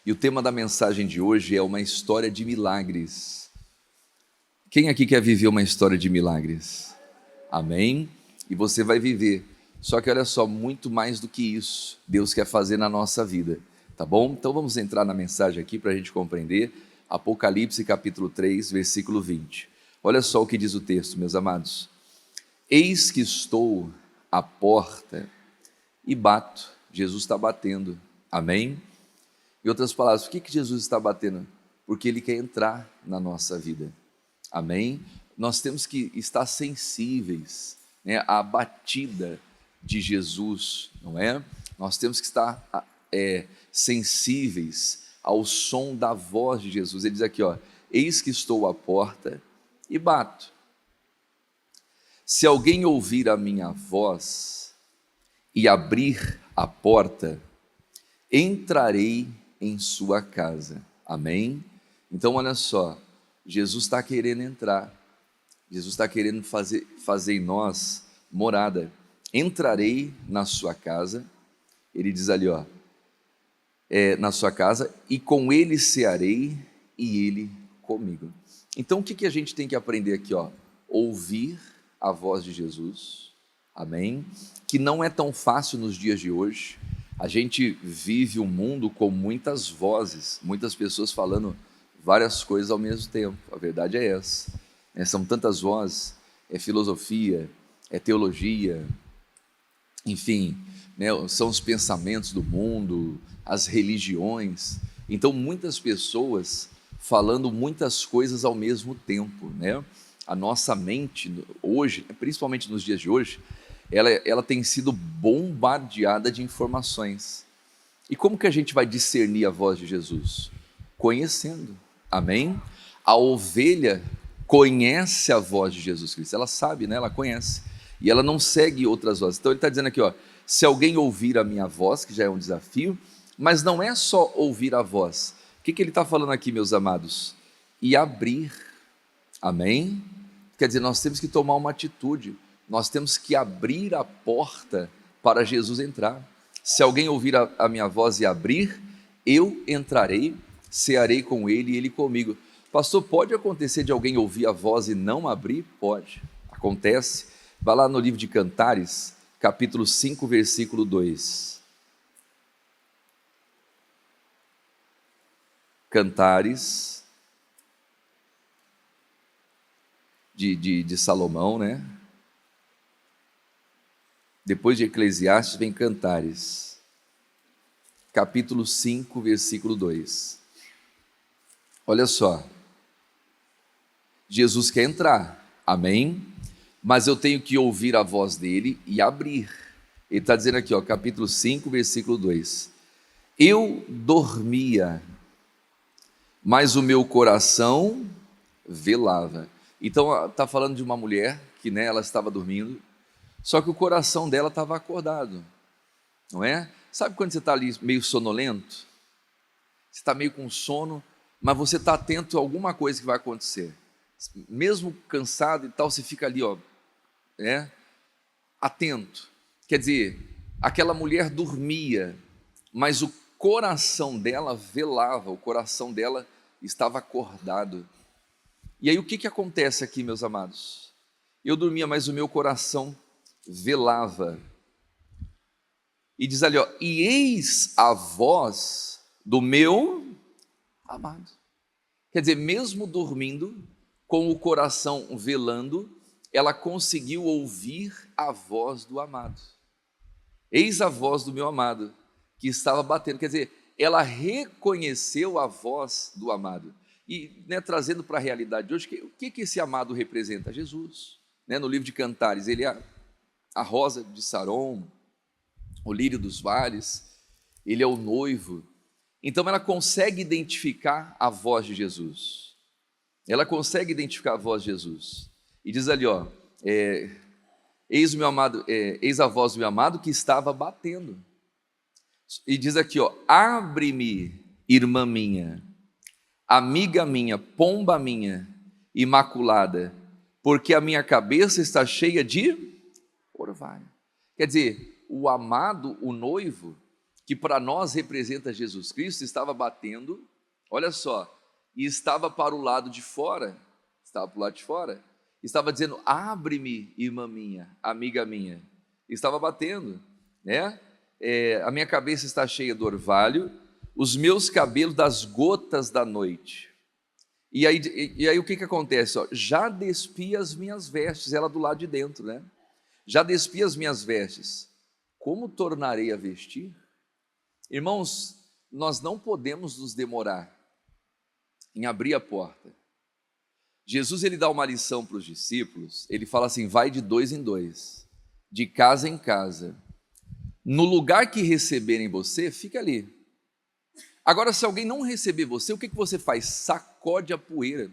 E o tema da mensagem de hoje é uma história de milagres. Quem aqui quer viver uma história de milagres? Amém? E você vai viver. Só que olha só, muito mais do que isso, Deus quer fazer na nossa vida, tá bom? Então vamos entrar na mensagem aqui para a gente compreender. Apocalipse capítulo 3, versículo 20. Olha só o que diz o texto, meus amados. Eis que estou à porta e bato. Jesus está batendo, amém? Em outras palavras, por que Jesus está batendo? Porque Ele quer entrar na nossa vida, amém? Nós temos que estar sensíveis, né, à batida de Jesus, não é? Nós temos que estar sensíveis ao som da voz de Jesus. Ele diz aqui, ó, eis que estou à porta e bato. Se alguém ouvir a minha voz e abrir a porta, entrarei em sua casa, amém? Então olha só, Jesus está querendo entrar, Jesus está querendo fazer em nós morada. Entrarei na sua casa, ele diz ali, ó, na sua casa, e com ele cearei e ele comigo. Então o que a gente tem que aprender aqui, ó? Ouvir a voz de Jesus, amém? Que não é tão fácil nos dias de hoje. A gente vive um mundo com muitas vozes, muitas pessoas falando várias coisas ao mesmo tempo. A verdade é essa, né? São tantas vozes, é filosofia, é teologia, enfim, né? São os pensamentos do mundo, as religiões. Então muitas pessoas falando muitas coisas ao mesmo tempo, né? A nossa mente hoje, principalmente nos dias de hoje, ela tem sido bombardeada de informações. E como que a gente vai discernir a voz de Jesus? Conhecendo, amém? A ovelha conhece a voz de Jesus Cristo, ela sabe, né? Ela conhece, e ela não segue outras vozes. Então ele está dizendo aqui, ó, se alguém ouvir a minha voz, que já é um desafio, mas não é só ouvir a voz. O que ele está falando aqui, meus amados? E abrir, amém? Quer dizer, nós temos que tomar uma atitude, nós temos que abrir a porta para Jesus entrar. Se alguém ouvir a minha voz e abrir, eu entrarei, cearei com ele e ele comigo. Pastor, pode acontecer de alguém ouvir a voz e não abrir? Pode, acontece. Vai lá no livro de Cantares, capítulo 5, versículo 2. Cantares de Salomão, né? Depois de Eclesiastes vem Cantares, capítulo 5, versículo 2. Olha só, Jesus quer entrar, amém? Mas eu tenho que ouvir a voz dele e abrir. Ele está dizendo aqui, ó, capítulo 5, versículo 2. Eu dormia, mas o meu coração velava. Então está falando de uma mulher que, né, ela estava dormindo, só que o coração dela estava acordado, não é? Sabe quando você está ali meio sonolento? Você está meio com sono, mas você está atento a alguma coisa que vai acontecer. Mesmo cansado e tal, você fica ali, ó, atento. Quer dizer, aquela mulher dormia, mas o coração dela velava, o coração dela estava acordado. E aí o que acontece aqui, meus amados? Eu dormia, mas o meu coração velava. E diz ali, ó, e eis a voz do meu amado. Quer dizer, mesmo dormindo, com o coração velando, ela conseguiu ouvir a voz do amado. Eis a voz do meu amado, que estava batendo. Quer dizer, ela reconheceu a voz do amado. E, né, trazendo para a realidade de hoje, o que esse amado representa? Jesus, né? No livro de Cantares, ele é a rosa de Saron, o lírio dos vales, ele é o noivo. Então ela consegue identificar a voz de Jesus, ela consegue identificar a voz de Jesus, e diz ali, ó, eis o meu amado, eis a voz do meu amado que estava batendo, e diz aqui, ó, abre-me, irmã minha, amiga minha, pomba minha, imaculada, porque a minha cabeça está cheia de orvalho. Quer dizer, o amado, o noivo, que para nós representa Jesus Cristo, estava batendo, olha só, e estava para o lado de fora, estava dizendo: abre-me, irmã minha, amiga minha, estava batendo, né? A minha cabeça está cheia de orvalho, os meus cabelos das gotas da noite. E aí o que acontece? Ó, já despi as minhas vestes, ela do lado de dentro, né? Já despi as minhas vestes, como tornarei a vestir? Irmãos, nós não podemos nos demorar em abrir a porta. Jesus, ele dá uma lição para os discípulos, ele fala assim: vai de 2 em 2, de casa em casa, no lugar que receberem você, fica ali. Agora, se alguém não receber você, o que você faz? Sacode a poeira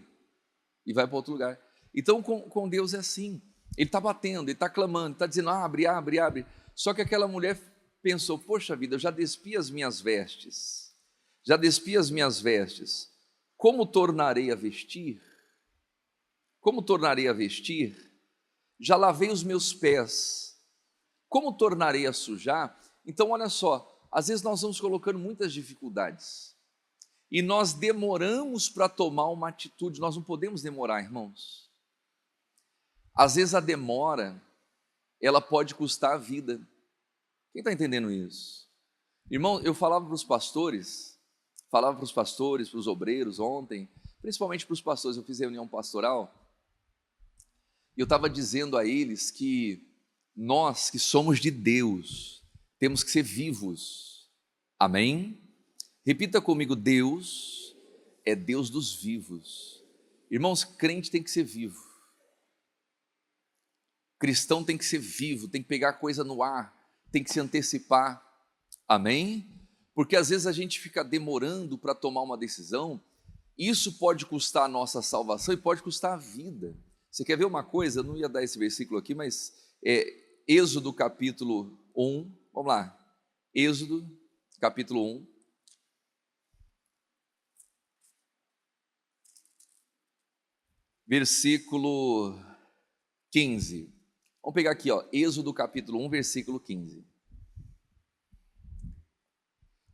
e vai para outro lugar. Então, com Deus é assim, ele está batendo, ele está clamando, está dizendo: abre, abre, abre. Só que aquela mulher pensou: poxa vida, eu já despi as minhas vestes, como tornarei a vestir? Como tornarei a vestir? Já lavei os meus pés, como tornarei a sujar? Então, olha só, às vezes nós vamos colocando muitas dificuldades e nós demoramos para tomar uma atitude. Nós não podemos demorar, irmãos. Às vezes a demora, ela pode custar a vida. Quem está entendendo isso? Irmão, eu falava para os pastores, para os obreiros ontem, principalmente para os pastores. Eu fiz reunião pastoral e eu estava dizendo a eles que nós que somos de Deus temos que ser vivos, amém? Repita comigo: Deus é Deus dos vivos. Irmãos, crente tem que ser vivo, cristão tem que ser vivo, tem que pegar coisa no ar, tem que se antecipar, amém? Porque às vezes a gente fica demorando para tomar uma decisão, isso pode custar a nossa salvação e pode custar a vida. Você quer ver uma coisa? Eu não ia dar esse versículo aqui, mas Êxodo capítulo 1, vamos lá, Êxodo capítulo 1, versículo 15, vamos pegar aqui, ó, Êxodo capítulo 1, versículo 15,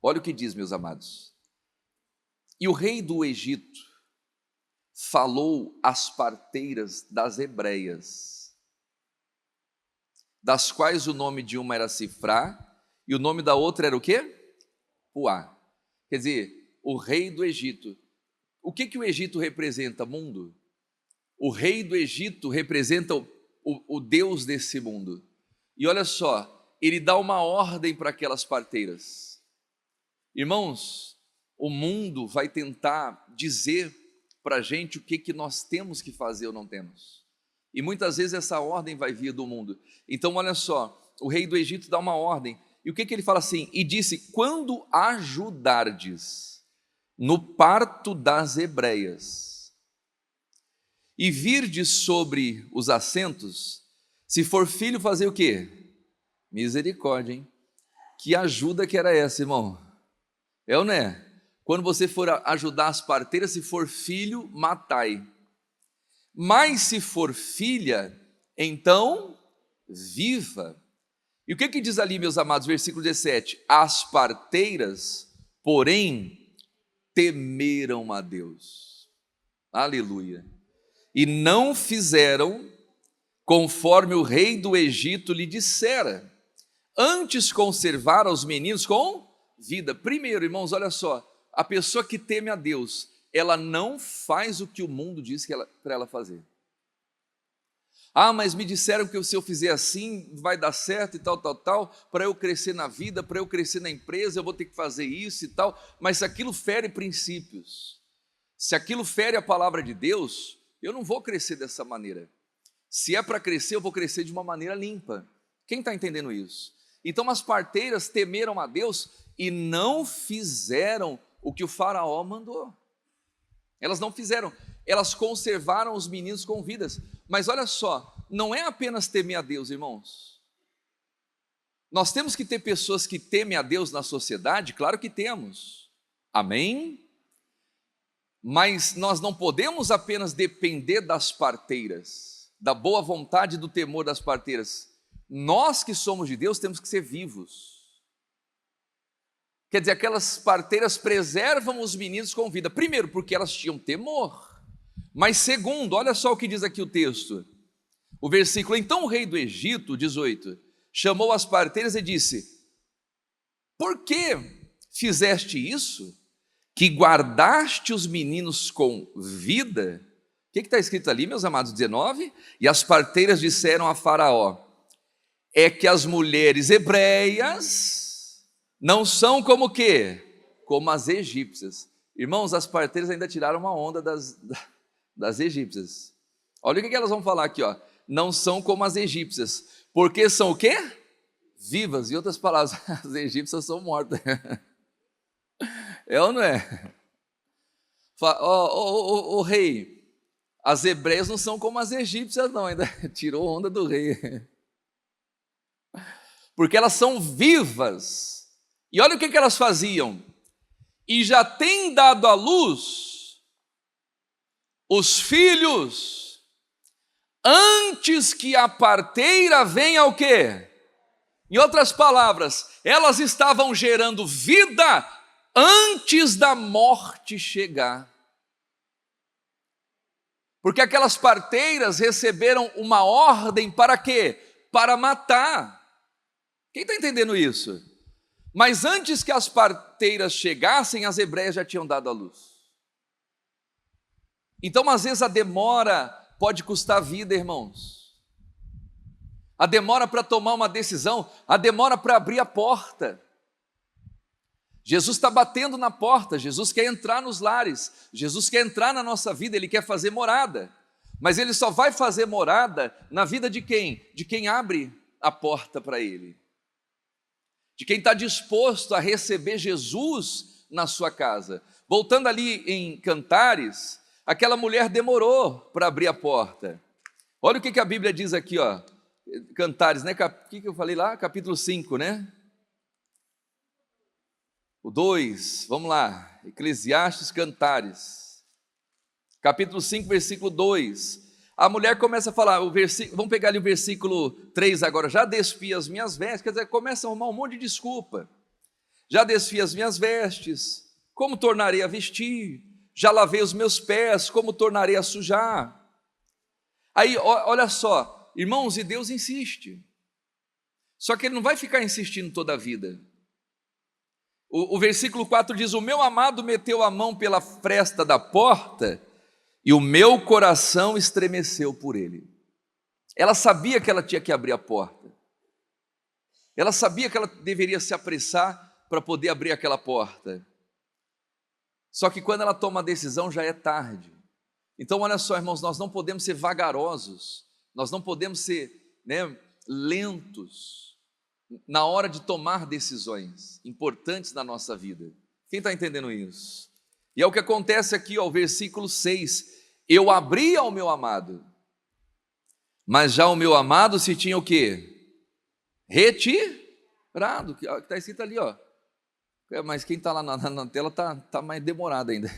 olha o que diz, meus amados: e o rei do Egito falou às parteiras das hebreias, das quais o nome de uma era Sifrá, e o nome da outra era o quê? Puá. Quer dizer, o rei do Egito. O que o Egito representa? Mundo. O rei do Egito representa o Deus desse mundo. E olha só, ele dá uma ordem para aquelas parteiras. Irmãos, o mundo vai tentar dizer para a gente o que nós temos que fazer ou não temos. E muitas vezes essa ordem vai vir do mundo. Então olha só, o rei do Egito dá uma ordem, e o que ele fala assim? E disse: quando ajudardes no parto das hebreias, e virdes sobre os assentos, se for filho, fazer o quê? Misericórdia, hein? Que ajuda que era essa, irmão? É ou não é? Quando você for ajudar as parteiras, se for filho, matai. Mas se for filha, então viva. E o que diz ali, meus amados, versículo 17? As parteiras, porém, temeram a Deus. Aleluia. E não fizeram conforme o rei do Egito lhe dissera, antes conservaram os meninos com vida. Primeiro, irmãos, olha só, a pessoa que teme a Deus, ela não faz o que o mundo diz para ela fazer. Ah, mas me disseram que se eu fizer assim, vai dar certo e tal, para eu crescer na vida, para eu crescer na empresa, eu vou ter que fazer isso e tal, mas se aquilo fere princípios, se aquilo fere a palavra de Deus, eu não vou crescer dessa maneira. Se é para crescer, eu vou crescer de uma maneira limpa. Quem está entendendo isso? Então as parteiras temeram a Deus e não fizeram o que o faraó mandou. Elas não fizeram, elas conservaram os meninos com vidas. Mas olha só, não é apenas temer a Deus, irmãos. Nós temos que ter pessoas que temem a Deus na sociedade, claro que temos, amém? Mas nós não podemos apenas depender das parteiras, da boa vontade e do temor das parteiras. Nós que somos de Deus temos que ser vivos. Quer dizer, aquelas parteiras preservam os meninos com vida. Primeiro, porque elas tinham temor. Mas segundo, olha só o que diz aqui o texto. O versículo: então o rei do Egito, 18, chamou as parteiras e disse: por que fizeste isso? Que guardaste os meninos com vida? O que está escrito ali, meus amados? 19. E as parteiras disseram a Faraó: é que as mulheres hebreias não são como o quê? Como as egípcias. Irmãos, as parteiras ainda tiraram uma onda das egípcias. Olha o que elas vão falar aqui, ó. Não são como as egípcias, porque são o quê? Vivas. Em outras palavras, as egípcias são mortas. É ou não é? O rei, as hebreias não são como as egípcias não, ainda tirou onda do rei. Porque elas são vivas. E olha o que elas faziam. E já têm dado à luz os filhos antes que a parteira venha o quê? Em outras palavras, elas estavam gerando vida antes da morte chegar. Porque aquelas parteiras receberam uma ordem para quê? Para matar. Quem está entendendo isso? Mas antes que as parteiras chegassem, as hebreias já tinham dado à luz. Então, às vezes, a demora pode custar vida, irmãos. A demora para tomar uma decisão, a demora para abrir a porta. Jesus está batendo na porta, Jesus quer entrar nos lares, Jesus quer entrar na nossa vida, Ele quer fazer morada. Mas Ele só vai fazer morada na vida de quem? De quem abre a porta para Ele. De quem está disposto a receber Jesus na sua casa. Voltando ali em Cantares, aquela mulher demorou para abrir a porta. Olha o que a Bíblia diz aqui, ó. Cantares, né? O que eu falei lá? Capítulo 5, né? O 2, vamos lá. Eclesiastes, Cantares. Capítulo 5, versículo 2. A mulher começa a falar, vamos pegar ali o versículo 3 agora. Já desfi as minhas vestes, quer dizer, começa a arrumar um monte de desculpa. Já desfi as minhas vestes, como tornarei a vestir? Já lavei os meus pés, como tornarei a sujar? Aí, olha só, irmãos, e Deus insiste. Só que Ele não vai ficar insistindo toda a vida. O versículo 4 diz: o meu amado meteu a mão pela fresta da porta e o meu coração estremeceu por ele. Ela sabia que ela tinha que abrir a porta. Ela sabia que ela deveria se apressar para poder abrir aquela porta. Só que quando ela toma a decisão já é tarde. Então olha só, irmãos, nós não podemos ser vagarosos, nós não podemos ser lentos na hora de tomar decisões importantes na nossa vida. Quem está entendendo isso? E é o que acontece aqui, ó, o versículo 6. Eu abri ao meu amado, mas já o meu amado se tinha o quê? Retirado, que está escrito ali, ó. Mas quem está lá na tela está mais demorado ainda.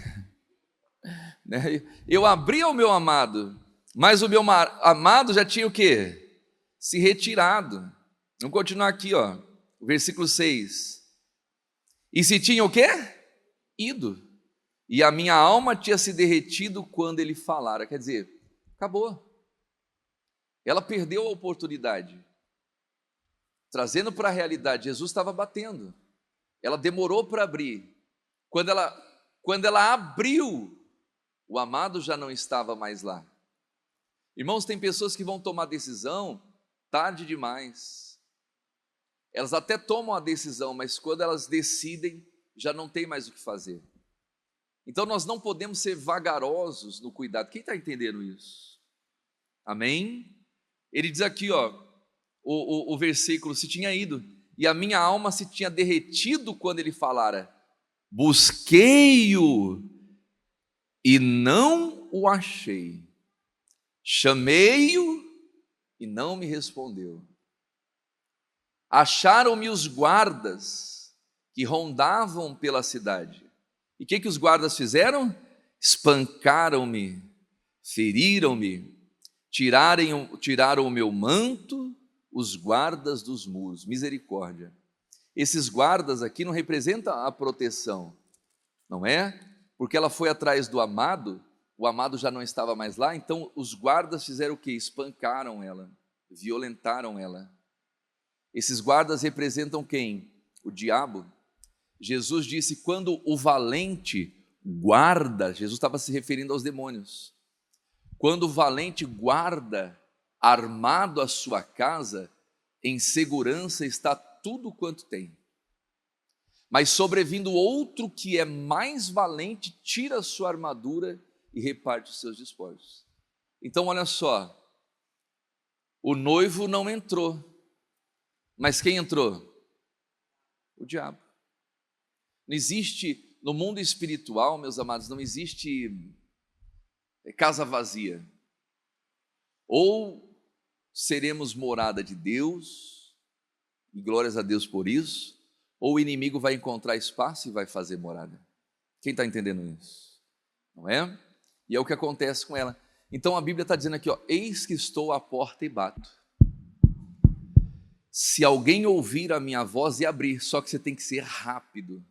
Eu abri ao meu amado, mas o meu amado já tinha o quê? Se retirado. Vamos continuar aqui, ó, o versículo 6. E se tinha o quê? Ido. E a minha alma tinha se derretido quando ele falara. Quer dizer, acabou. Ela perdeu a oportunidade. Trazendo para a realidade, Jesus estava batendo. Ela demorou para abrir. Quando ela abriu, o amado já não estava mais lá. Irmãos, tem pessoas que vão tomar decisão tarde demais. Elas até tomam a decisão, mas quando elas decidem, já não tem mais o que fazer. Então nós não podemos ser vagarosos no cuidado. Quem está entendendo isso? Amém? Ele diz aqui, ó, o versículo: se tinha ido, e a minha alma se tinha derretido quando ele falara. Busquei-o e não o achei. Chamei-o e não me respondeu. Acharam-me os guardas que rondavam pela cidade. E o que os guardas fizeram? Espancaram-me, feriram-me, tiraram o meu manto, os guardas dos muros. Misericórdia. Esses guardas aqui não representam a proteção, não é? Porque ela foi atrás do amado, o amado já não estava mais lá, então os guardas fizeram o quê? Espancaram ela, violentaram ela. Esses guardas representam quem? O diabo. Jesus disse: quando o valente guarda, Jesus estava se referindo aos demônios, quando o valente guarda armado a sua casa, em segurança está tudo quanto tem. Mas sobrevindo outro que é mais valente, tira a sua armadura e reparte os seus despojos. Então olha só, o noivo não entrou, mas quem entrou? O diabo. Não existe, no mundo espiritual, meus amados, não existe casa vazia. Ou seremos morada de Deus, e glórias a Deus por isso, ou o inimigo vai encontrar espaço e vai fazer morada. Quem está entendendo isso? Não é? E é o que acontece com ela. Então a Bíblia está dizendo aqui, ó, eis que estou à porta e bato. Se alguém ouvir a minha voz e abrir, só que você tem que ser rápido.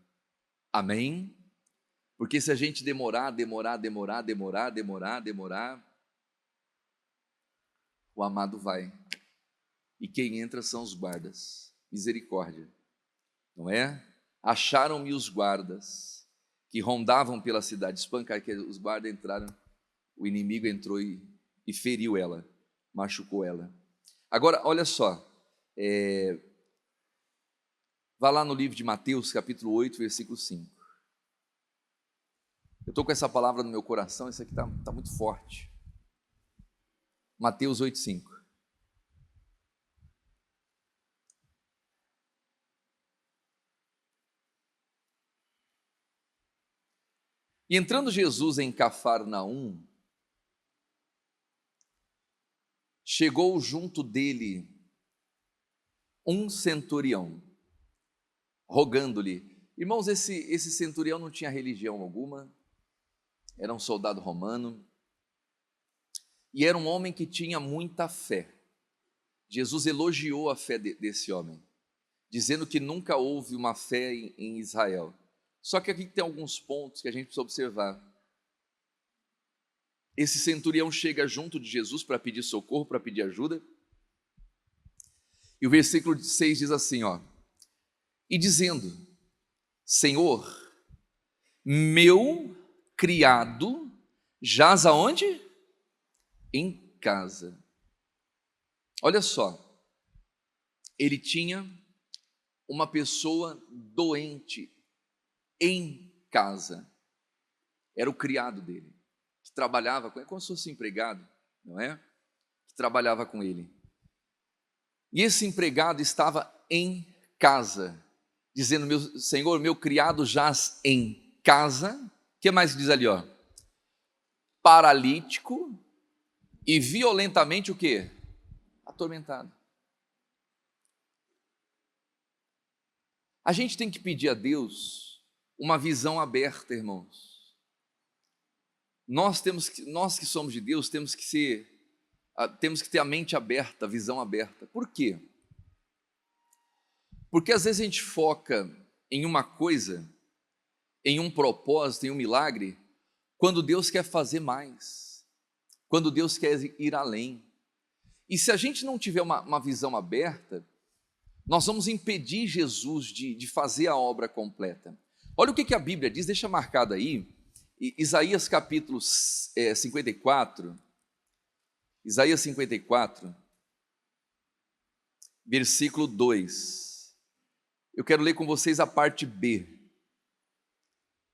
Amém? Porque se a gente demorar, o amado vai. E quem entra são os guardas. Misericórdia. Não é? Acharam-me os guardas que rondavam pela cidade, espancaram, que os guardas entraram, o inimigo entrou e feriu ela, machucou ela. Agora, olha só, vá lá no livro de Mateus, capítulo 8, versículo 5. Eu estou com essa palavra no meu coração, isso aqui está muito forte. Mateus 8, 5. E entrando Jesus em Cafarnaum, chegou junto dele um centurião, rogando-lhe. Irmãos, esse centurião não tinha religião alguma, era um soldado romano, e era um homem que tinha muita fé. Jesus elogiou a fé desse homem, dizendo que nunca houve uma fé em Israel. Só que aqui tem alguns pontos que a gente precisa observar. Esse centurião chega junto de Jesus para pedir socorro, para pedir ajuda. E o versículo 6 diz assim, ó: e dizendo: Senhor, meu criado jaz aonde? Em casa. Olha só, ele tinha uma pessoa doente em casa. Era o criado dele, que trabalhava com ele, como se fosse empregado, não é? Que trabalhava com ele. E esse empregado estava em casa, dizendo: meu Senhor, meu criado jaz em casa. O que mais diz ali, ó? Paralítico e violentamente o quê? Atormentado. A gente tem que pedir a Deus uma visão aberta, irmãos. Nós que somos de Deus, temos que ter a mente aberta, a visão aberta. Por quê? Porque às vezes a gente foca em uma coisa, em um propósito, em um milagre, quando Deus quer fazer mais, quando Deus quer ir além. E se a gente não tiver uma visão aberta, nós vamos impedir Jesus de fazer a obra completa. Olha o que a Bíblia diz, deixa marcado aí, Isaías capítulo 54, Isaías 54, versículo 2. Eu quero ler com vocês a parte B.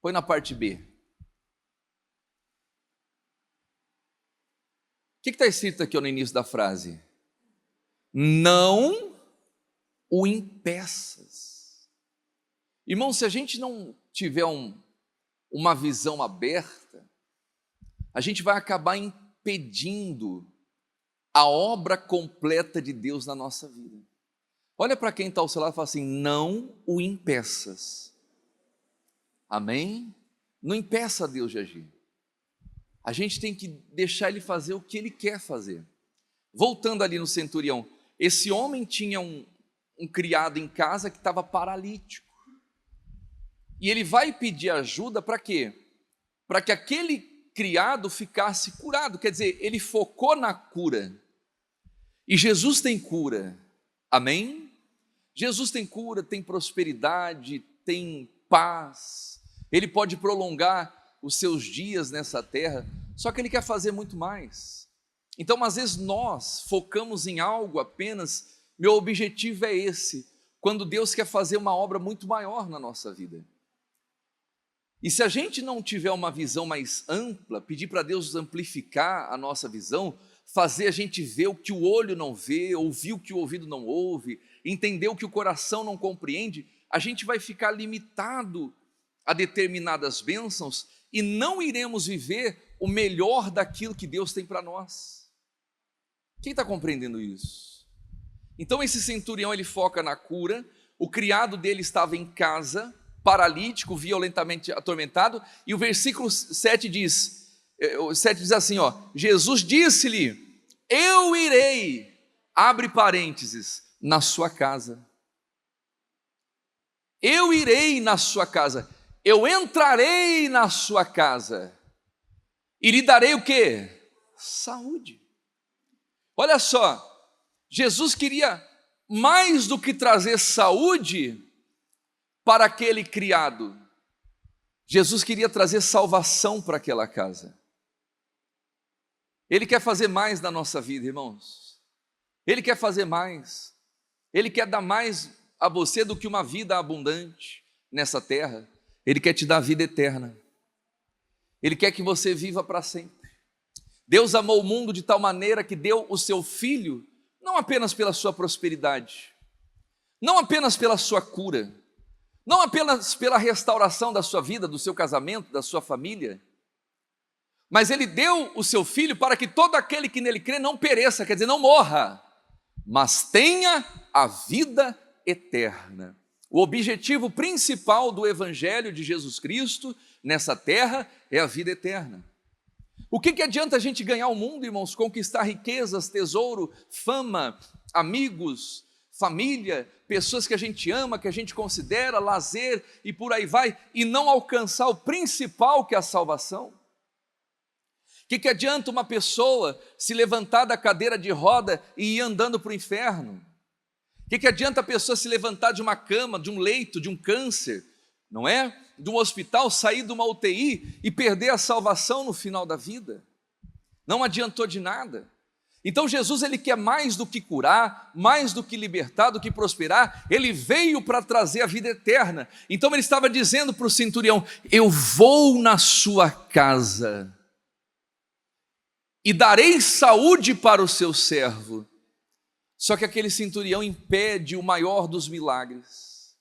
Põe na parte B. O que está escrito aqui no início da frase? Não o impeças. Irmão, se a gente não tiver uma visão aberta, a gente vai acabar impedindo a obra completa de Deus na nossa vida. Olha para quem está ao seu lado e fala assim: não o impeças. Amém? Não impeça Deus de agir. A gente tem que deixar Ele fazer o que Ele quer fazer. Voltando ali no centurião, esse homem tinha um criado em casa que estava paralítico. E ele vai pedir ajuda para quê? Para que aquele criado ficasse curado. Quer dizer, ele focou na cura. E Jesus tem cura. Amém? Jesus tem cura, tem prosperidade, tem paz. Ele pode prolongar os seus dias nessa terra, só que ele quer fazer muito mais. Então, às vezes nós focamos em algo apenas, meu objetivo é esse, quando Deus quer fazer uma obra muito maior na nossa vida. E se a gente não tiver uma visão mais ampla, pedir para Deus amplificar a nossa visão, fazer a gente ver o que o olho não vê, ouvir o que o ouvido não ouve, entender o que o coração não compreende, a gente vai ficar limitado a determinadas bênçãos e não iremos viver o melhor daquilo que Deus tem para nós. Quem está compreendendo isso? Então esse centurião, ele foca na cura. O criado dele estava em casa, paralítico, violentamente atormentado, e o versículo 7 diz assim, Jesus disse-lhe, eu irei, abre parênteses, na sua casa. Eu irei na sua casa, eu entrarei na sua casa, e lhe darei o quê? Saúde. Olha só, Jesus queria mais do que trazer saúde para aquele criado. Jesus queria trazer salvação para aquela casa. Ele quer fazer mais na nossa vida, irmãos. Ele quer fazer mais. Ele quer dar mais a você do que uma vida abundante nessa terra. Ele quer te dar vida eterna. Ele quer que você viva para sempre. Deus amou o mundo de tal maneira que deu o seu Filho, não apenas pela sua prosperidade, não apenas pela sua cura, não apenas pela restauração da sua vida, do seu casamento, da sua família, mas Ele deu o seu Filho para que todo aquele que nele crê não pereça, quer dizer, não morra, mas tenha a vida eterna. O objetivo principal do Evangelho de Jesus Cristo nessa terra é a vida eterna. O que adianta a gente ganhar o mundo, irmãos, conquistar riquezas, tesouro, fama, amigos, família, pessoas que a gente ama, que a gente considera, lazer e por aí vai, e não alcançar o principal, que é a salvação? O que adianta uma pessoa se levantar da cadeira de roda e ir andando para o inferno? O que adianta a pessoa se levantar de uma cama, de um leito, de um câncer, não é? De um hospital, sair de uma UTI e perder a salvação no final da vida? Não adiantou de nada. Então Jesus, ele quer mais do que curar, mais do que libertar, do que prosperar. Ele veio para trazer a vida eterna. Então ele estava dizendo para o centurião, eu vou na sua casa e darei saúde para o seu servo. Só que aquele centurião impede o maior dos milagres.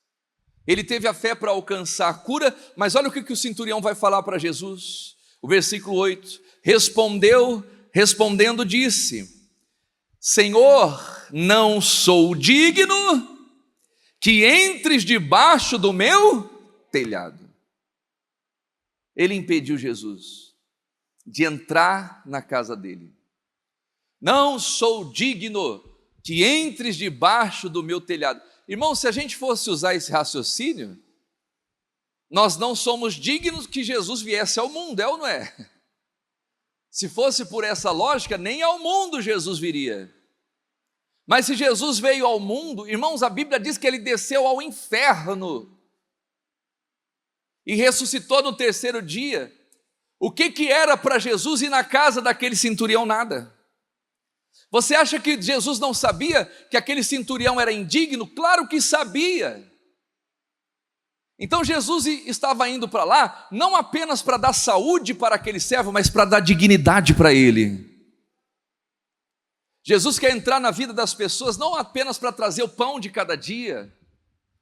Ele teve a fé para alcançar a cura, mas olha o que o centurião vai falar para Jesus. O versículo 8, respondendo disse, Senhor, não sou digno que entres debaixo do meu telhado. Ele impediu Jesus de entrar na casa dele. Não sou digno que entres debaixo do meu telhado. Irmão, se a gente fosse usar esse raciocínio, nós não somos dignos que Jesus viesse ao mundo, é ou não é? Se fosse por essa lógica, nem ao mundo Jesus viria. Mas se Jesus veio ao mundo, irmãos, a Bíblia diz que ele desceu ao inferno e ressuscitou no terceiro dia. O que era para Jesus ir na casa daquele centurião? Nada. Você acha que Jesus não sabia que aquele centurião era indigno? Claro que sabia. Então Jesus estava indo para lá, não apenas para dar saúde para aquele servo, mas para dar dignidade para ele. Jesus quer entrar na vida das pessoas, não apenas para trazer o pão de cada dia,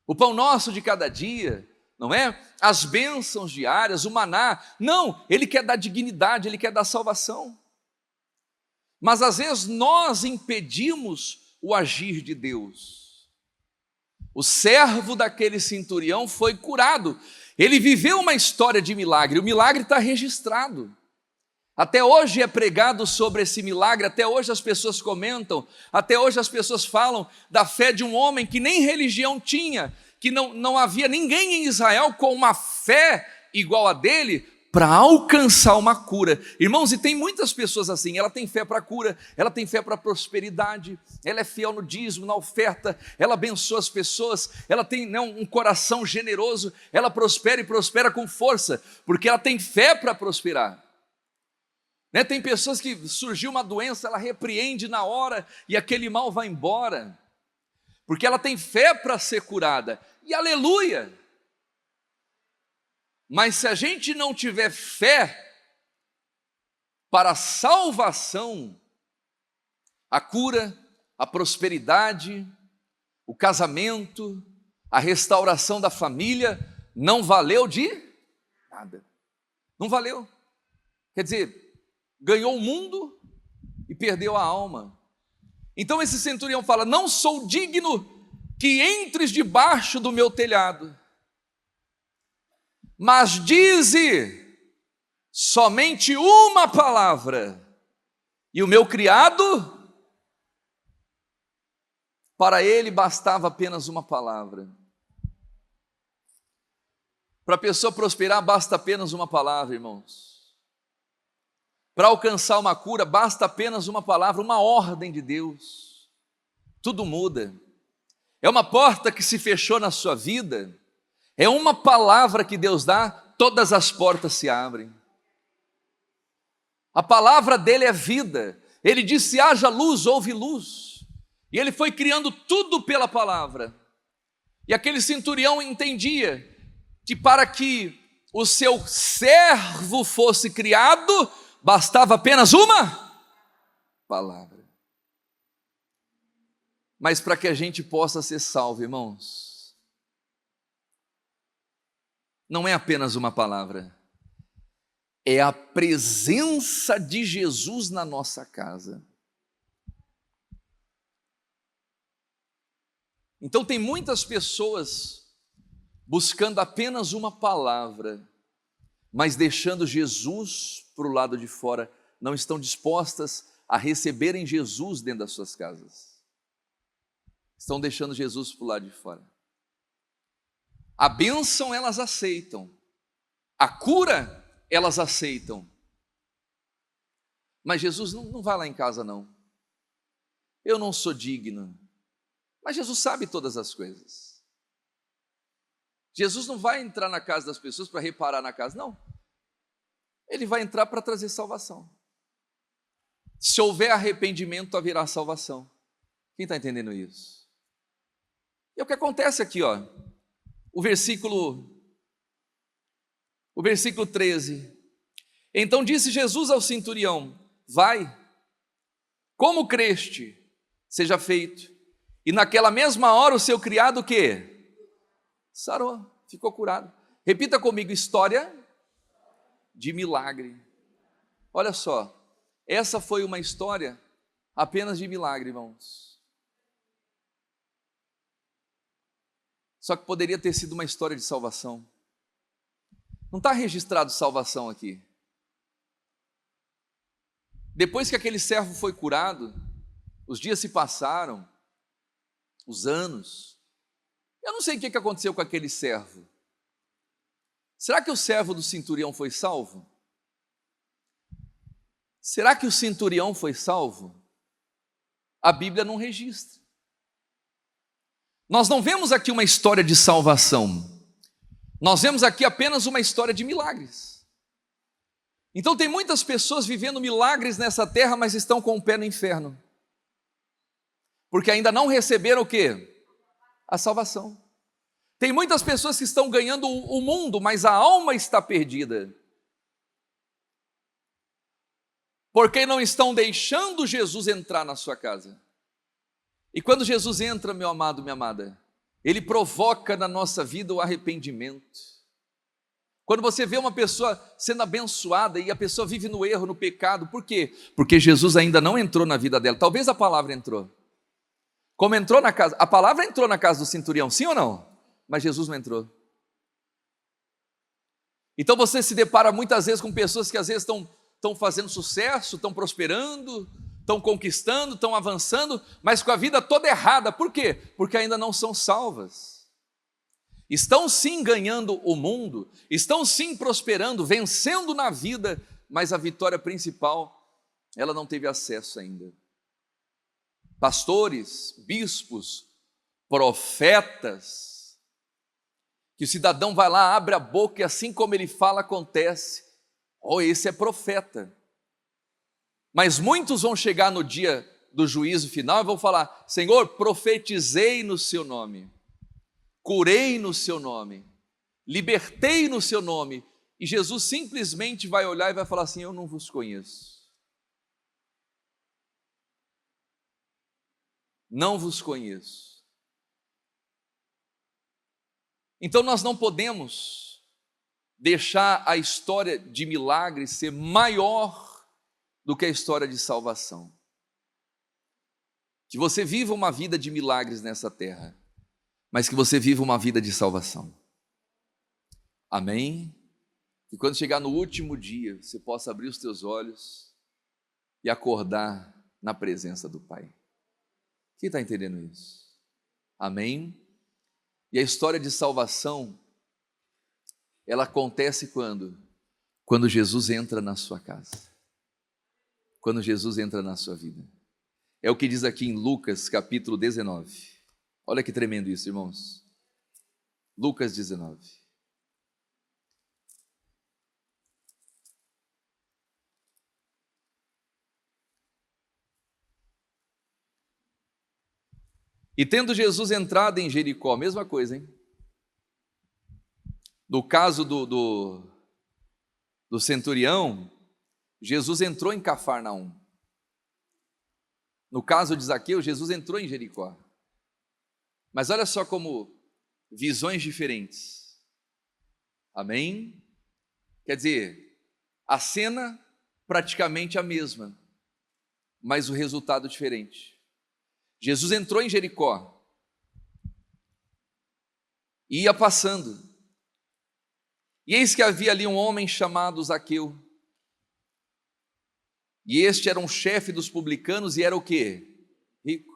o pão nosso de cada dia, não é? As bênçãos diárias, o maná. Não, Ele quer dar dignidade, Ele quer dar salvação. Mas às vezes nós impedimos o agir de Deus. O servo daquele centurião foi curado. Ele viveu uma história de milagre, o milagre está registrado. Até hoje é pregado sobre esse milagre, até hoje as pessoas comentam, até hoje as pessoas falam da fé de um homem que nem religião tinha, que não havia ninguém em Israel com uma fé igual a dele, para alcançar uma cura. Irmãos, e tem muitas pessoas assim, ela tem fé para cura, ela tem fé para prosperidade, ela é fiel no dízimo, na oferta, ela abençoa as pessoas, ela tem um coração generoso, ela prospera e prospera com força, porque ela tem fé para prosperar. Tem pessoas que surgiu uma doença, ela repreende na hora e aquele mal vai embora, porque ela tem fé para ser curada, e aleluia! Mas se a gente não tiver fé para a salvação, a cura, a prosperidade, o casamento, a restauração da família, não valeu de nada. Não valeu. Quer dizer, ganhou o mundo e perdeu a alma. Então esse centurião fala: não sou digno que entres debaixo do meu telhado, mas dize somente uma palavra, e o meu criado, para ele bastava apenas uma palavra. Para a pessoa prosperar basta apenas uma palavra, irmãos. Para alcançar uma cura basta apenas uma palavra, uma ordem de Deus. Tudo muda. É uma porta que se fechou na sua vida, é uma palavra que Deus dá, todas as portas se abrem. A palavra dele é vida. Ele disse: haja luz, houve luz. E ele foi criando tudo pela palavra. E aquele centurião entendia que para que o seu servo fosse criado, bastava apenas uma palavra. Mas para que a gente possa ser salvo, irmãos, não é apenas uma palavra, é a presença de Jesus na nossa casa. Então tem muitas pessoas buscando apenas uma palavra, mas deixando Jesus para o lado de fora, não estão dispostas a receberem Jesus dentro das suas casas. Estão deixando Jesus para o lado de fora. A bênção elas aceitam, a cura elas aceitam, mas Jesus não vai lá em casa não. Eu não sou digno, mas Jesus sabe todas as coisas. Jesus não vai entrar na casa das pessoas para reparar na casa, não. Ele vai entrar para trazer salvação. Se houver arrependimento, haverá salvação. Quem está entendendo isso? E é o que acontece aqui, ó. O versículo 13. Então disse Jesus ao centurião: vai, como creste, seja feito. E naquela mesma hora o seu criado o quê? Sarou, ficou curado. Repita comigo: história de milagre. Olha só, essa foi uma história apenas de milagre, irmãos. Só que poderia ter sido uma história de salvação. Não está registrado salvação aqui. Depois que aquele servo foi curado, os dias se passaram, os anos. Eu não sei o que aconteceu com aquele servo. Será que o servo do centurião foi salvo? Será que o centurião foi salvo? A Bíblia não registra. Nós não vemos aqui uma história de salvação. Nós vemos aqui apenas uma história de milagres. Então tem muitas pessoas vivendo milagres nessa terra, mas estão com o pé no inferno. Porque ainda não receberam o quê? A salvação. Tem muitas pessoas que estão ganhando o mundo, mas a alma está perdida. Porque não estão deixando Jesus entrar na sua casa. E quando Jesus entra, meu amado, minha amada, Ele provoca na nossa vida o arrependimento. Quando você vê uma pessoa sendo abençoada e a pessoa vive no erro, no pecado, por quê? Porque Jesus ainda não entrou na vida dela. Talvez a palavra entrou. Como entrou na casa, a palavra entrou na casa do centurião, sim ou não? Mas Jesus não entrou. Então você se depara muitas vezes com pessoas que às vezes estão estão fazendo sucesso, estão prosperando, estão conquistando, estão avançando, mas com a vida toda errada. Por quê? Porque ainda não são salvas. Estão sim ganhando o mundo, estão sim prosperando, vencendo na vida, mas a vitória principal, ela não teve acesso ainda. Pastores, bispos, profetas, que o cidadão vai lá, abre a boca e assim como ele fala, acontece. Oh, esse é profeta. Mas muitos vão chegar no dia do juízo final e vão falar: Senhor, profetizei no seu nome, curei no seu nome, libertei no seu nome. E Jesus simplesmente vai olhar e vai falar assim: eu não vos conheço. Não vos conheço. Então nós não podemos deixar a história de milagres ser maior do que a história de salvação. Que você viva uma vida de milagres nessa terra, mas que você viva uma vida de salvação. Amém? E quando chegar no último dia, você possa abrir os teus olhos e acordar na presença do Pai. Quem está entendendo isso? Amém? E a história de salvação, ela acontece quando? Quando Jesus entra na sua casa. Quando Jesus entra na sua vida. É o que diz aqui em Lucas capítulo 19. Olha que tremendo isso, irmãos. Lucas 19. E tendo Jesus entrado em Jericó, mesma coisa, hein? No caso do centurião, Jesus entrou em Cafarnaum. No caso de Zaqueu, Jesus entrou em Jericó. Mas olha só como visões diferentes. Amém? Quer dizer, a cena praticamente a mesma, mas o resultado diferente. Jesus entrou em Jericó, ia passando, e eis que havia ali um homem chamado Zaqueu, e este era um chefe dos publicanos, e era o quê? Rico.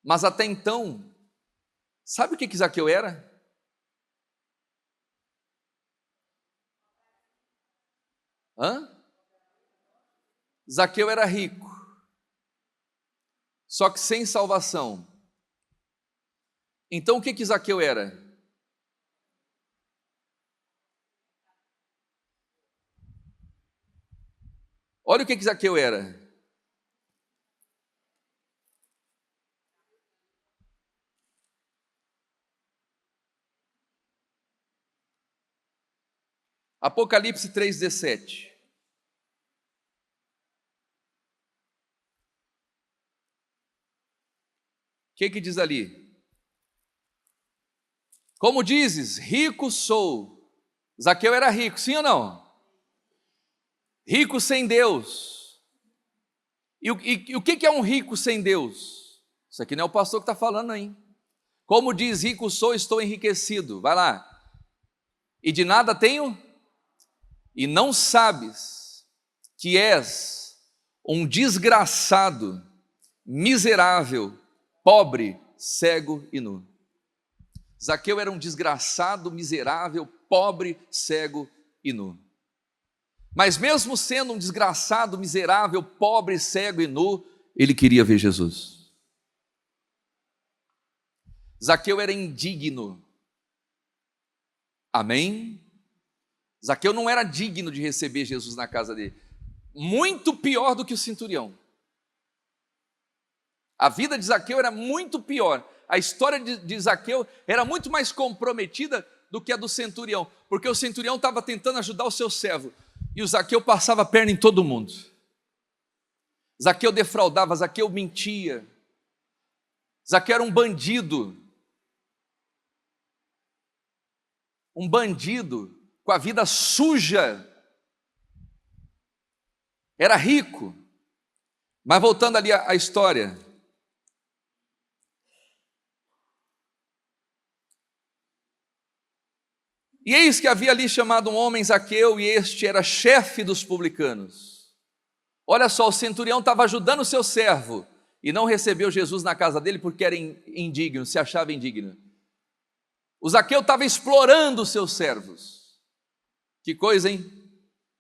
Mas até então, sabe o que Zaqueu era? Zaqueu era rico, só que sem salvação. Então o que Zaqueu era? Olha o que Zaqueu era. Apocalipse 3,17. O que diz ali? Como dizes, rico sou. Zaqueu era rico, sim ou não? Rico sem Deus. E o que é um rico sem Deus? Isso aqui não é o pastor que está falando, hein? Como diz, rico sou, estou enriquecido. Vai lá. E de nada tenho? E não sabes que és um desgraçado, miserável, pobre, cego e nu. Zaqueu era um desgraçado, miserável, pobre, cego e nu. Mas mesmo sendo um desgraçado, miserável, pobre, cego e nu, ele queria ver Jesus. Zaqueu era indigno. Amém? Zaqueu não era digno de receber Jesus na casa dele. Muito pior do que o centurião. A vida de Zaqueu era muito pior. A história de Zaqueu era muito mais comprometida do que a do centurião, porque o centurião estava tentando ajudar o seu servo, e o Zaqueu passava a perna em todo mundo. Zaqueu defraudava, Zaqueu mentia. Zaqueu era um bandido com a vida suja. Era rico. Mas voltando ali à história, E eis que havia ali chamado um homem, Zaqueu, e este era chefe dos publicanos. Olha só, o centurião estava ajudando o seu servo e não recebeu Jesus na casa dele porque era indigno, se achava indigno. O Zaqueu estava explorando os seus servos. Que coisa, hein?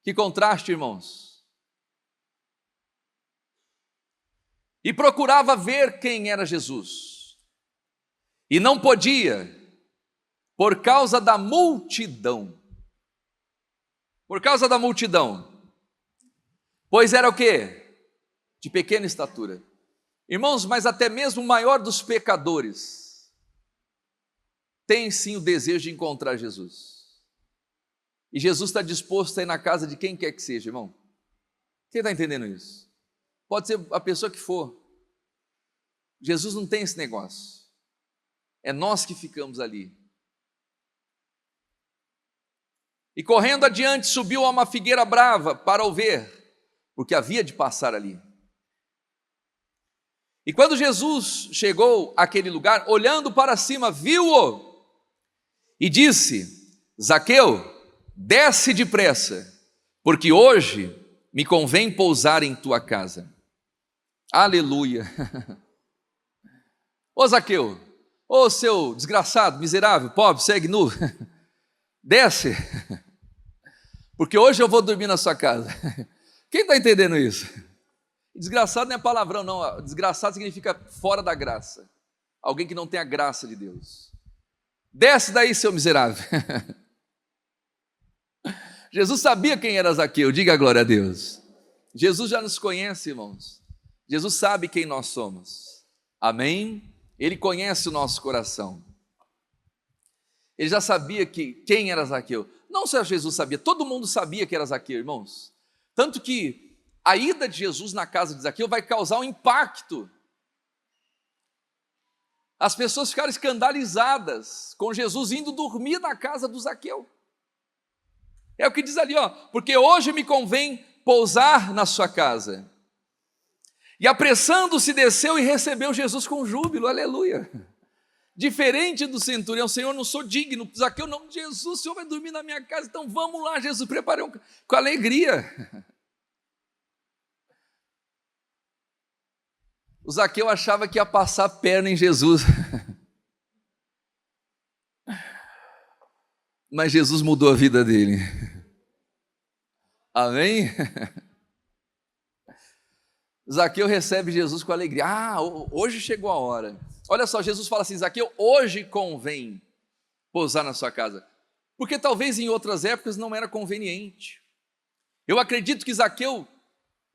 Que contraste, irmãos. E procurava ver quem era Jesus. E não podia, por causa da multidão. Por causa da multidão. Pois era o quê? De pequena estatura. Irmãos, mas até mesmo o maior dos pecadores tem sim o desejo de encontrar Jesus. E Jesus está disposto a ir na casa de quem quer que seja, irmão. Quem está entendendo isso? Pode ser a pessoa que for. Jesus não tem esse negócio. É nós que ficamos ali. E correndo adiante, subiu a uma figueira brava para o ver, porque havia de passar ali. E quando Jesus chegou àquele lugar, olhando para cima, viu-o e disse: Zaqueu, desce depressa, porque hoje me convém pousar em tua casa. Aleluia. Ô Zaqueu, ô seu desgraçado, miserável, pobre, segue nu, desce, porque hoje eu vou dormir na sua casa. Quem está entendendo isso? Desgraçado não é palavrão, não. Desgraçado significa fora da graça. Alguém que não tem a graça de Deus. Desce daí, seu miserável. Jesus sabia quem era Zaqueu, diga a glória a Deus. Jesus já nos conhece, irmãos. Jesus sabe quem nós somos. Amém? Ele conhece o nosso coração. Ele já sabia quem era Zaqueu. Não só Jesus sabia, todo mundo sabia que era Zaqueu, irmãos. Tanto que a ida de Jesus na casa de Zaqueu vai causar um impacto. As pessoas ficaram escandalizadas com Jesus indo dormir na casa do Zaqueu. É o que diz ali, ó, porque hoje me convém pousar na sua casa. E apressando-se desceu e recebeu Jesus com júbilo, aleluia. Diferente do centurião, Senhor, não sou digno, Zaqueu não, Jesus, o Senhor vai dormir na minha casa, então vamos lá, Jesus, preparei com alegria. O Zaqueu achava que ia passar a perna em Jesus. Mas Jesus mudou a vida dele. Amém? Zaqueu recebe Jesus com alegria. Ah, hoje chegou a hora. Olha só, Jesus fala assim, Zaqueu, hoje convém pousar na sua casa. Porque talvez em outras épocas não era conveniente. Eu acredito que Zaqueu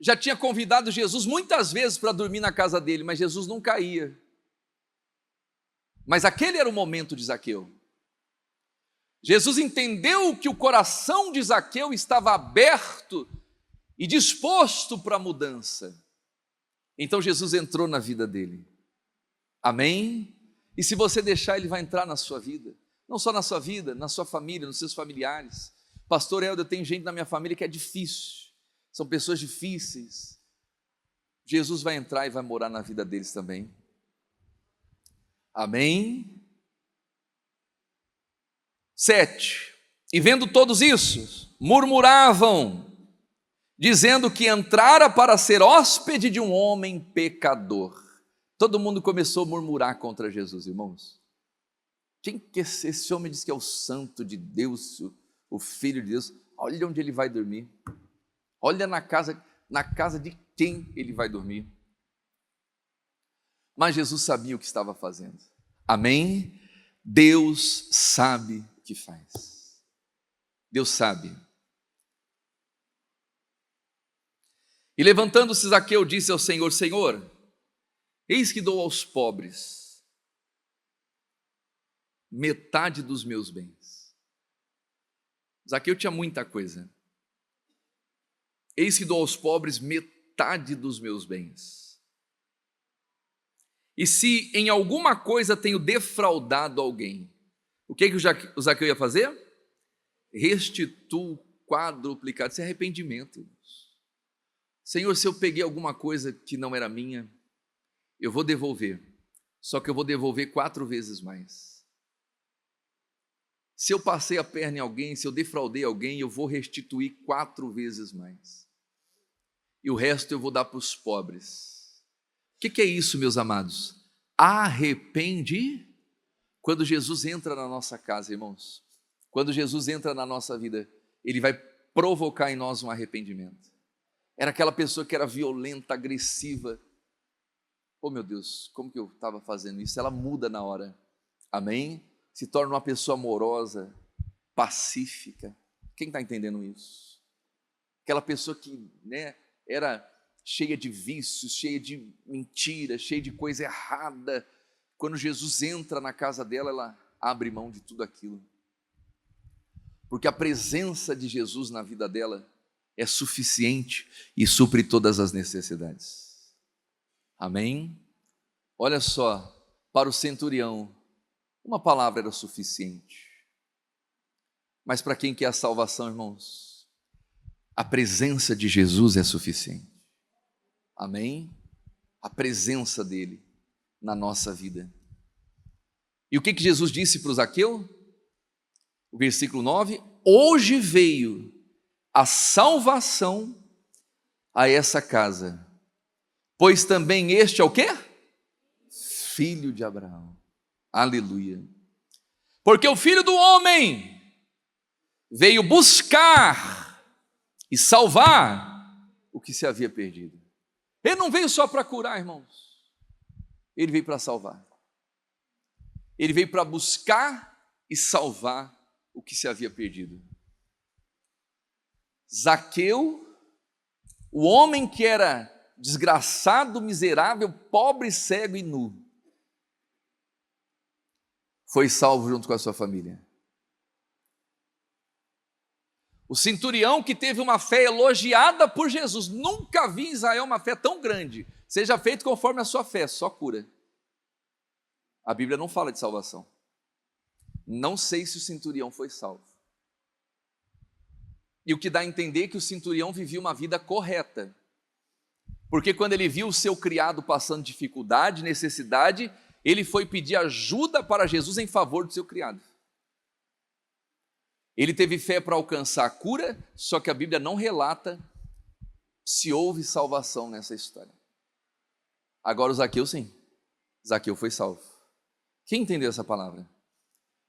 já tinha convidado Jesus muitas vezes para dormir na casa dele, mas Jesus nunca ia. Mas aquele era o momento de Zaqueu. Jesus entendeu que o coração de Zaqueu estava aberto e disposto para a mudança. Então Jesus entrou na vida dele. Amém? E se você deixar, ele vai entrar na sua vida. Não só na sua vida, na sua família, nos seus familiares. Pastor Helder, tem gente na minha família que é difícil. São pessoas difíceis. Jesus vai entrar e vai morar na vida deles também. Amém? 7. E vendo todos isso, murmuravam, dizendo que entrara para ser hóspede de um homem pecador. Todo mundo começou a murmurar contra Jesus, irmãos. Quem que esse homem diz que é o santo de Deus, o filho de Deus? Olha onde ele vai dormir. Olha na casa de quem ele vai dormir. Mas Jesus sabia o que estava fazendo. Amém? Deus sabe o que faz. Deus sabe. E levantando-se Zaqueu, disse ao Senhor, Senhor, eis que dou aos pobres metade dos meus bens. Zaqueu tinha muita coisa. Eis que dou aos pobres metade dos meus bens. E se em alguma coisa tenho defraudado alguém, o que o Zaqueu ia fazer? Restituo quadruplicado. Isso é arrependimento, irmãos. Senhor, se eu peguei alguma coisa que não era minha, eu vou devolver. Só que eu vou devolver 4 vezes mais. Se eu passei a perna em alguém, se eu defraudei alguém, eu vou restituir 4 vezes mais. E o resto eu vou dar para os pobres. O que é isso, meus amados? Arrepende. Quando Jesus entra na nossa casa, irmãos, quando Jesus entra na nossa vida, Ele vai provocar em nós um arrependimento. Era aquela pessoa que era violenta, agressiva. Oh meu Deus, como que eu estava fazendo isso? Ela muda na hora, amém? Se torna uma pessoa amorosa, pacífica. Quem está entendendo isso? Aquela pessoa que, né, era cheia de vícios, cheia de mentiras, cheia de coisa errada. Quando Jesus entra na casa dela, ela abre mão de tudo aquilo. Porque a presença de Jesus na vida dela é suficiente e supre todas as necessidades. Amém? Olha só, para o centurião, uma palavra era suficiente. Mas para quem quer a salvação, irmãos, a presença de Jesus é suficiente. Amém? A presença dele na nossa vida. E o que Jesus disse para o Zaqueu? O versículo 9: hoje veio a salvação a essa casa, pois também este é o quê? Filho de Abraão. Aleluia. Porque o Filho do Homem veio buscar e salvar o que se havia perdido. Ele não veio só para curar, irmãos. Ele veio para salvar. Ele veio para buscar e salvar o que se havia perdido. Zaqueu, o homem que era desgraçado, miserável, pobre, cego e nu, foi salvo junto com a sua família. O centurião que teve uma fé elogiada por Jesus, nunca vi em Israel uma fé tão grande. Seja feito conforme a sua fé, só cura. A Bíblia não fala de salvação. Não sei se o centurião foi salvo. E o que dá a entender é que o centurião vivia uma vida correta. Porque quando ele viu o seu criado passando dificuldade, necessidade, ele foi pedir ajuda para Jesus em favor do seu criado. Ele teve fé para alcançar a cura, só que a Bíblia não relata se houve salvação nessa história. Agora o Zaqueu sim. Zaqueu foi salvo. Quem entendeu essa palavra?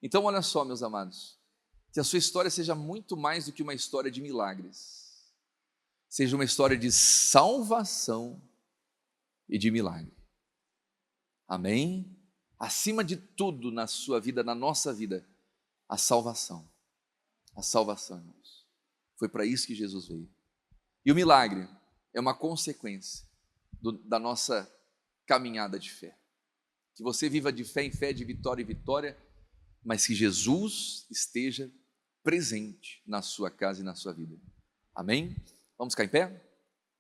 Então olha só, meus amados, que a sua história seja muito mais do que uma história de milagres. Seja uma história de salvação e de milagre. Amém? Acima de tudo na sua vida, na nossa vida, a salvação. A salvação, irmãos. Foi para isso que Jesus veio. E o milagre é uma consequência da nossa caminhada de fé. Que você viva de fé em fé, de vitória em vitória, mas que Jesus esteja presente na sua casa e na sua vida. Amém? Vamos ficar em pé?